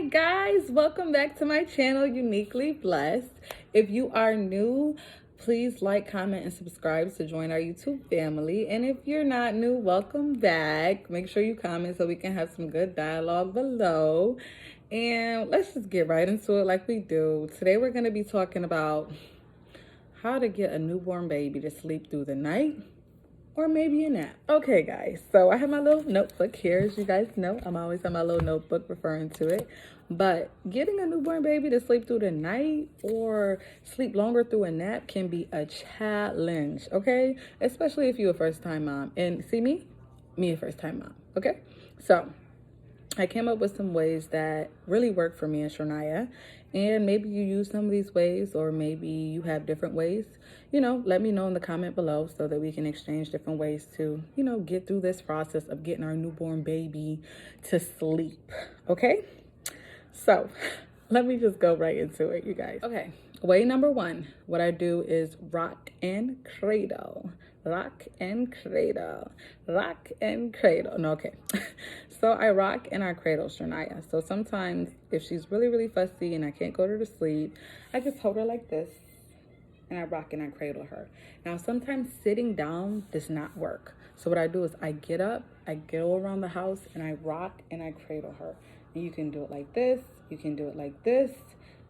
Hi guys, welcome back to my channel, Uniquely Blessed. If you are new, please like, comment, and subscribe to join our YouTube family. And if you're not new, welcome back. Make sure you comment so we can have some good dialogue below. And let's just get right into it like we do. Today we're going to be talking about how to get a newborn baby to sleep through the night, or maybe a nap. Okay guys, so I have my little notebook here. As you guys know, I'm always on my little notebook referring to it. But getting a newborn baby to sleep through the night or sleep longer through a nap can be a challenge, okay? Especially if you're a first-time mom. And see me a first-time mom, okay? So I came up with some ways that really work for me and Shania. And maybe you use some of these ways, or maybe you have different ways. Let me know in the comment below so that we can exchange different ways to, get through this process of getting our newborn baby to sleep. Okay? So let me just go right into it, you guys. Okay. Way number one, what I do is rock and cradle. Rock and cradle. Rock and cradle. No, okay. So I rock and I cradle Shania. So sometimes if she's really, really fussy and I can't go to sleep, I just hold her like this and I rock and I cradle her. Now, sometimes sitting down does not work. So what I do is I get up, I go around the house and I rock and I cradle her. And you can do it like this. You can do it like this.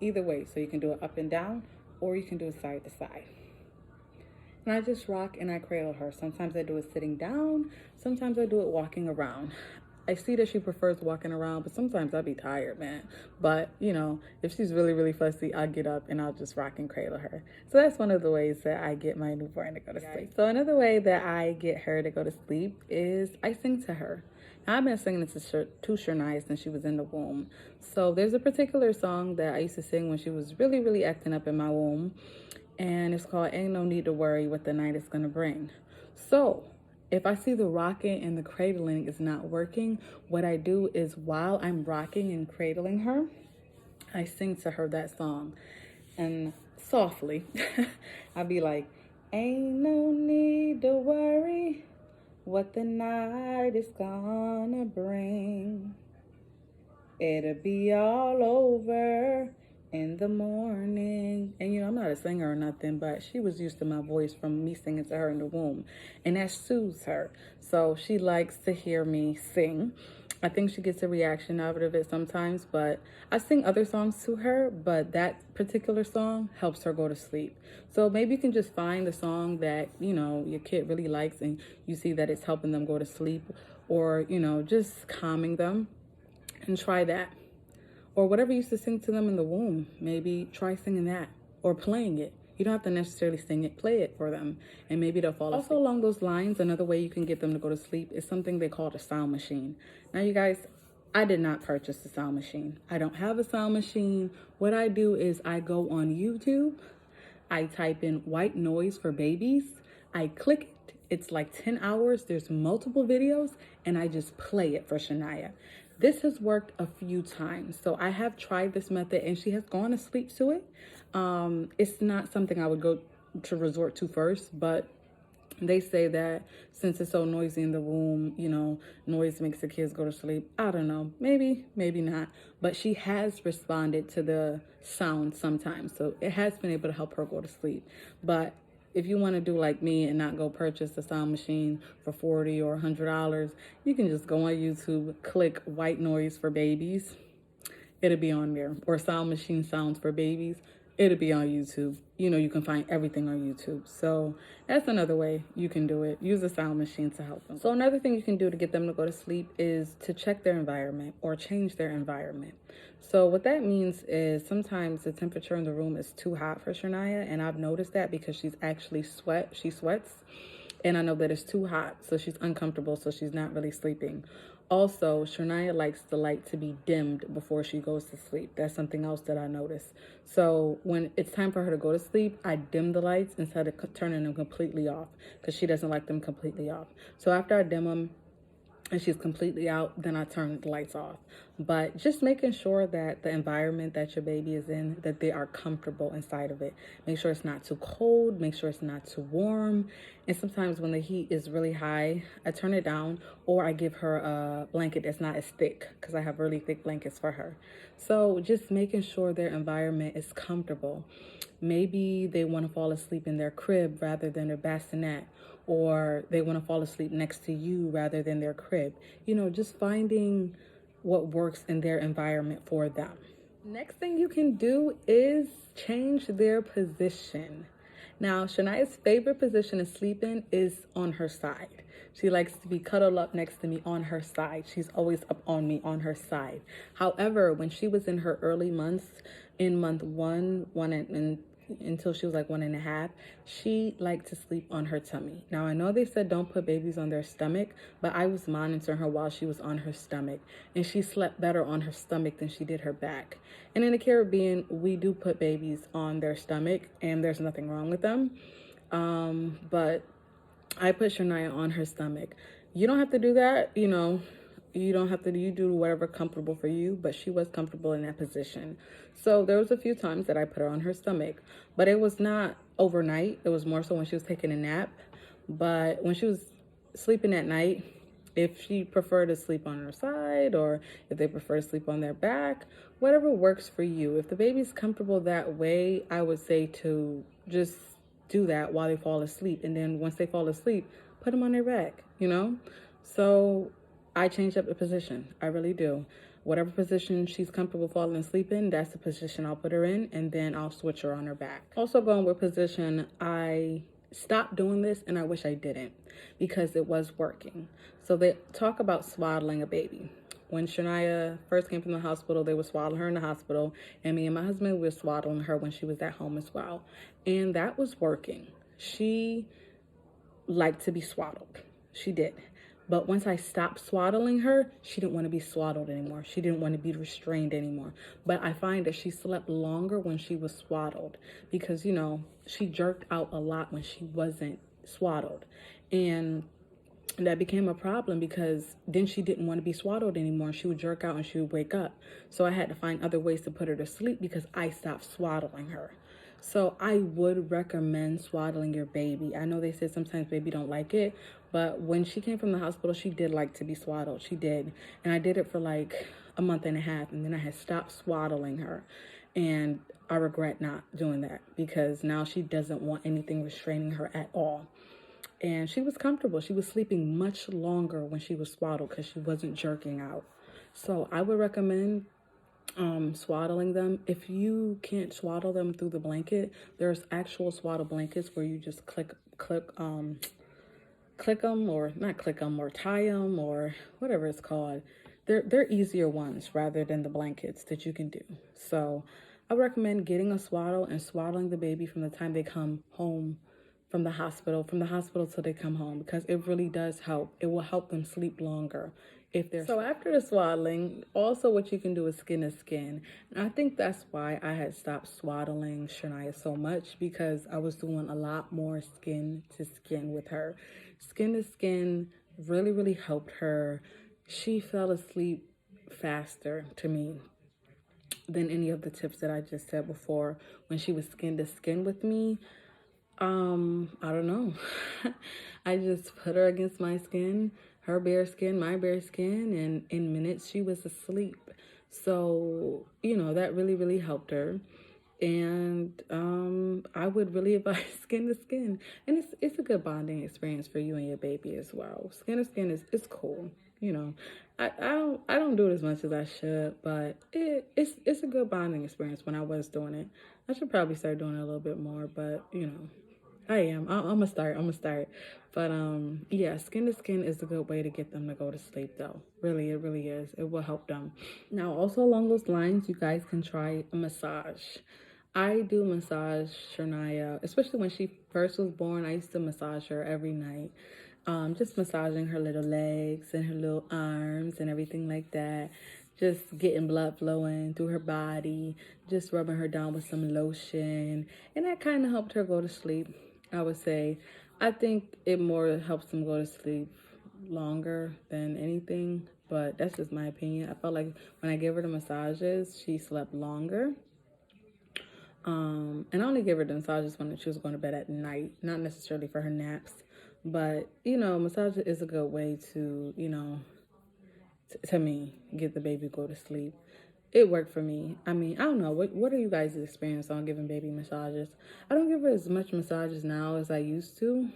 Either way. So you can do it up and down, or you can do it side to side. And I just rock and I cradle her. Sometimes I do it sitting down. Sometimes I do it walking around. I see that she prefers walking around, but sometimes I'll be tired, man. But, if she's really, really fussy, I'll get up and I'll just rock and cradle her. So that's one of the ways that I get my newborn to go to sleep. So another way that I get her to go to sleep is I sing to her. Now, I've been singing to Shania since she was in the womb. So there's a particular song that I used to sing when she was really, really acting up in my womb. And it's called Ain't No Need to Worry What the Night Is Gonna Bring. So if I see the rocking and the cradling is not working, what I do is while I'm rocking and cradling her, I sing to her that song. And softly, I'll be like, ain't no need to worry what the night is gonna bring. It'll be all over in the morning. And I'm not a singer or nothing, but she was used to my voice from me singing to her in the womb, and that soothes her. So she likes to hear me sing. I think she gets a reaction out of it sometimes, but I sing other songs to her, but that particular song helps her go to sleep. So maybe you can just find the song that, your kid really likes and you see that it's helping them go to sleep, or, just calming them, and try that. Or whatever you used to sing to them in the womb, maybe try singing that or playing it. You don't have to necessarily sing it, play it for them, and maybe they'll fall asleep. Also along those lines, another way you can get them to go to sleep is something they call a sound machine. Now, you guys, I did not purchase a sound machine. I don't have a sound machine. What I do is I go on YouTube, I type in white noise for babies, I click it, it's like 10 hours, there's multiple videos, and I just play it for Shania. This has worked a few times. So I have tried this method and she has gone to sleep to it. It's not something I would go to resort to first, but they say that since it's so noisy in the womb, noise makes the kids go to sleep. I don't know, maybe not. But she has responded to the sound sometimes. So it has been able to help her go to sleep. But if you want to do like me and not go purchase a sound machine for $40 or $100, you can just go on YouTube, click white noise for babies. It'll be on there. Or sound machine sounds for babies. It'll be on YouTube. You can find everything on YouTube. So that's another way you can do it. Use a sound machine to help them. So another thing you can do to get them to go to sleep is to check their environment or change their environment. So what that means is sometimes the temperature in the room is too hot for Shania, and I've noticed that because she sweats, and I know that it's too hot, so she's uncomfortable, so she's not really sleeping. Also, Shania likes the light to be dimmed before she goes to sleep. That's something else that I noticed. So when it's time for her to go to sleep, I dim the lights instead of turning them completely off, because she doesn't like them completely off. So after I dim them and she's completely out, then I turn the lights off. But just making sure that the environment that your baby is in, that they are comfortable inside of it. Make sure it's not too cold, make sure it's not too warm. And sometimes when the heat is really high, I turn it down, or I give her a blanket that's not as thick, because I have really thick blankets for her. So just making sure their environment is comfortable. Maybe they want to fall asleep in their crib rather than their bassinet, or they want to fall asleep next to you rather than their crib. You know, just finding what works in their environment for them. Next thing you can do is change their position. Now, Shania's favorite position to sleep in is on her side. She likes to be cuddled up next to me on her side. She's always up on me on her side. However, when she was in her early months, in month one and until she was like 1.5, she liked to sleep on her tummy. Now, I know they said don't put babies on their stomach, but I was monitoring her while she was on her stomach, and she slept better on her stomach than she did her back. And in the Caribbean, we do put babies on their stomach, and there's nothing wrong with them. But I put Shania on her stomach. You don't have to do that, you know. You don't have to, you do whatever comfortable for you, but she was comfortable in that position. So there was a few times that I put her on her stomach, but it was not overnight. It was more so when she was taking a nap. But when she was sleeping at night, if she preferred to sleep on her side, or if they prefer to sleep on their back, whatever works for you. If the baby's comfortable that way, I would say to just do that while they fall asleep. And then once they fall asleep, put them on their back, you know? So I change up the position. I really do. Whatever position she's comfortable falling asleep in, that's the position I'll put her in, and then I'll switch her on her back. Also going with position, I stopped doing this, and I wish I didn't, because it was working. So they talk about swaddling a baby. When Shania first came from the hospital, they were swaddling her in the hospital, and me and my husband were swaddling her when she was at home as well. And that was working. She liked to be swaddled. She did. But once I stopped swaddling her, she didn't want to be swaddled anymore. She didn't want to be restrained anymore. But I find that she slept longer when she was swaddled, because, you know, she jerked out a lot when she wasn't swaddled. And that became a problem, because then she didn't want to be swaddled anymore. She would jerk out and she would wake up. So I had to find other ways to put her to sleep, because I stopped swaddling her. So I would recommend swaddling your baby. I know they said sometimes baby don't like it, but when she came from the hospital, she did like to be swaddled. She did. And I did it for like a month and a half, and then I had stopped swaddling her. And I regret not doing that, because now she doesn't want anything restraining her at all. And she was comfortable. She was sleeping much longer when she was swaddled, because she wasn't jerking out. So I would recommend swaddling them. If you can't swaddle them through the blanket, there's actual swaddle blankets where you just click them, or not click them, or tie them, or whatever it's called. They're easier ones rather than the blankets that you can do. So I recommend getting a swaddle and swaddling the baby from the time they come home from the hospital till they come home, because it really does help. It will help them sleep longer if they're... So after the swaddling, also what you can do is skin to skin. And I think that's why I had stopped swaddling Shania so much, because I was doing a lot more skin to skin with her. Skin to skin really, really helped her. She fell asleep faster to me than any of the tips that I just said before. When she was skin to skin with me, I don't know. I just put her against my skin, her bare skin, my bare skin, and in minutes she was asleep. So, you know, that really, really helped her. And I would really advise skin to skin. And it's a good bonding experience for you and your baby as well. Skin to skin is cool. You know, I don't do it as much as I should, but it's a good bonding experience when I was doing it. I should probably start doing it a little bit more, but you know, I am. I'm gonna start. But yeah, skin to skin is a good way to get them to go to sleep, though. Really, it really is. It will help them. Now, also along those lines, you guys can try a massage. I do massage Shania, especially when she first was born. I used to massage her every night. Just massaging her little legs and her little arms and everything like that. Just getting blood flowing through her body, just rubbing her down with some lotion. And that kind of helped her go to sleep, I would say. I think it more helps them go to sleep longer than anything. but that's just my opinion. I felt like when I gave her the massages, she slept longer. And I only gave her the massages when she was going to bed at night, not necessarily for her naps. But, massage is a good way to, to me, get the baby go to sleep. It worked for me. I mean, I don't know. What are you guys' experience on giving baby massages? I don't give her as much massages now as I used to.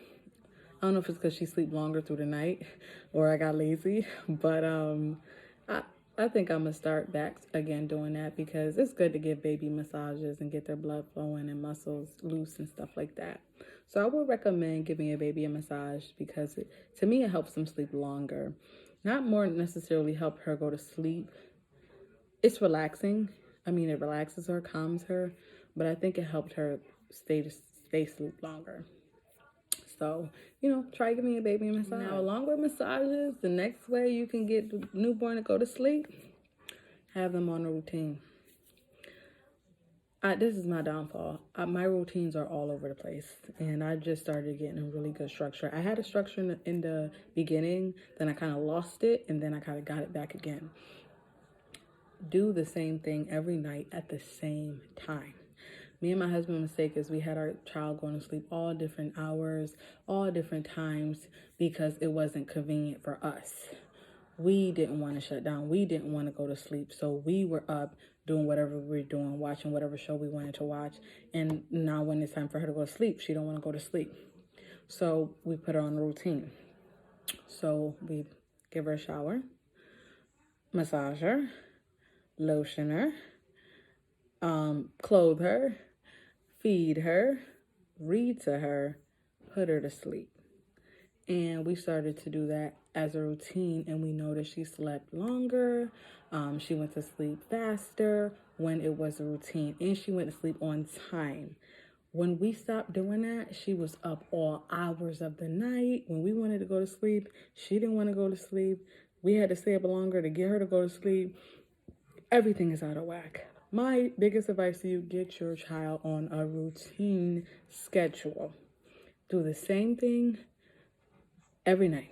I don't know if it's because she sleep longer through the night or I got lazy, but I I think I'm gonna start back again doing that because it's good to give baby massages and get their blood flowing and muscles loose and stuff like that. So I would recommend giving a baby a massage because to me it helps them sleep longer. Not more necessarily help her go to sleep. It's relaxing. I mean, it relaxes her, calms her, but I think it helped her stay asleep longer. So, try giving your baby a massage. Now, along with massages, the next way you can get the newborn to go to sleep, have them on a routine. This is my downfall. My routines are all over the place, and I just started getting a really good structure. I had a structure in the beginning, then I kind of lost it, and then I kind of got it back again. Do the same thing every night at the same time. Me and my husband's mistake is we had our child going to sleep all different hours, all different times because it wasn't convenient for us. We didn't want to shut down. We didn't want to go to sleep. So we were up doing whatever we were doing, watching whatever show we wanted to watch. And now when it's time for her to go to sleep, she don't want to go to sleep. So we put her on a routine. So we give her a shower, massage her, lotion her, clothe her, feed her, read to her, put her to sleep. And we started to do that as a routine, and we noticed she slept longer. She went to sleep faster when it was a routine, and she went to sleep on time. When we stopped doing that, she was up all hours of the night. When we wanted to go to sleep, she didn't want to go to sleep. We had to stay up longer to get her to go to sleep. Everything is out of whack. My biggest advice to you, get your child on a routine schedule. Do the same thing every night.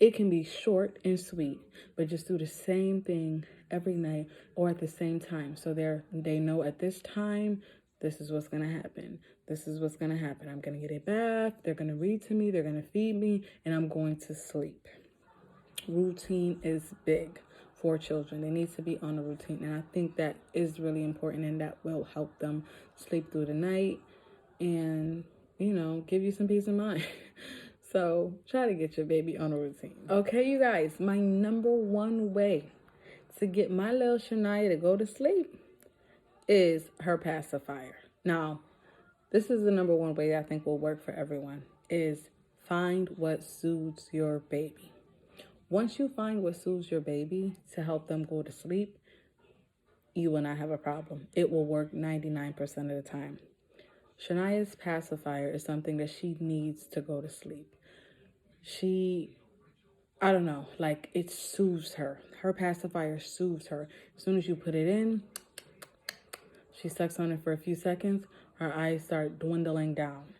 It can be short and sweet, but just do the same thing every night or at the same time. So they know at this time, this is what's going to happen. This is what's going to happen. I'm going to get a bath. They're going to read to me. They're going to feed me, and I'm going to sleep. Routine is big for children. They need to be on a routine, and I think that is really important, and that will help them sleep through the night and, give you some peace of mind. So try to get your baby on a routine. Okay, you guys, my number one way to get my little Shania to go to sleep is her pacifier. Now, this is the number one way I think will work for everyone, is find what soothes your baby. Once you find what soothes your baby to help them go to sleep, you will not have a problem. It will work 99% of the time. Shania's pacifier is something that she needs to go to sleep. I don't know, like it soothes her. Her pacifier soothes her. As soon as you put it in, she sucks on it for a few seconds, her eyes start dwindling down.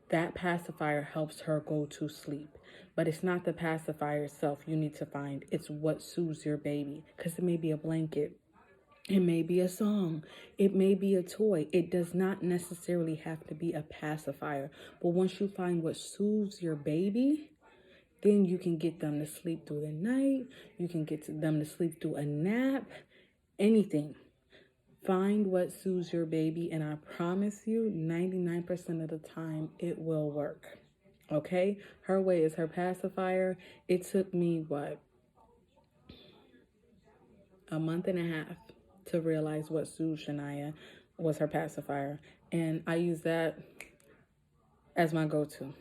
That pacifier helps her go to sleep. But it's not the pacifier itself you need to find. It's what soothes your baby. Because it may be a blanket. It may be a song. It may be a toy. It does not necessarily have to be a pacifier. But once you find what soothes your baby, then you can get them to sleep through the night. You can get them to sleep through a nap. Anything. Find what soothes your baby, and I promise you, 99% of the time, it will work. Okay? Her way is her pacifier. It took me, a month and a half to realize what soothed Shania was her pacifier. And I use that as my go-to.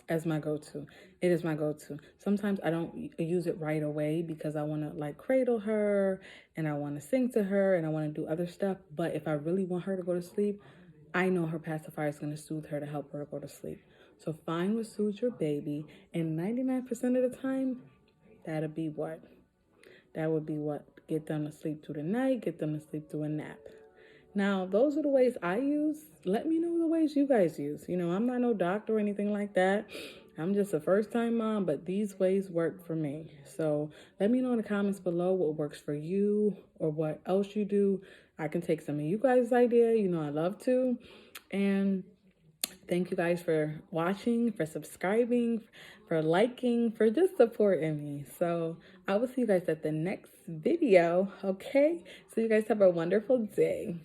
It is my go-to. Sometimes I don't use it right away because I want to cradle her and I want to sing to her and I want to do other stuff. But if I really want her to go to sleep, I know her pacifier is going to soothe her to help her go to sleep. So find what soothes your baby, and 99% of the time, that would be what? Get them to sleep through the night, get them to sleep through a nap. Now, those are the ways I use. Let me know the ways you guys use. I'm not no doctor or anything like that. I'm just a first time mom, but these ways work for me. So let me know in the comments below what works for you or what else you do. I can take some of you guys' idea. You know I love to. And thank you guys for watching, for subscribing, for liking, for just supporting me. So I will see you guys at the next video, okay? So you guys have a wonderful day.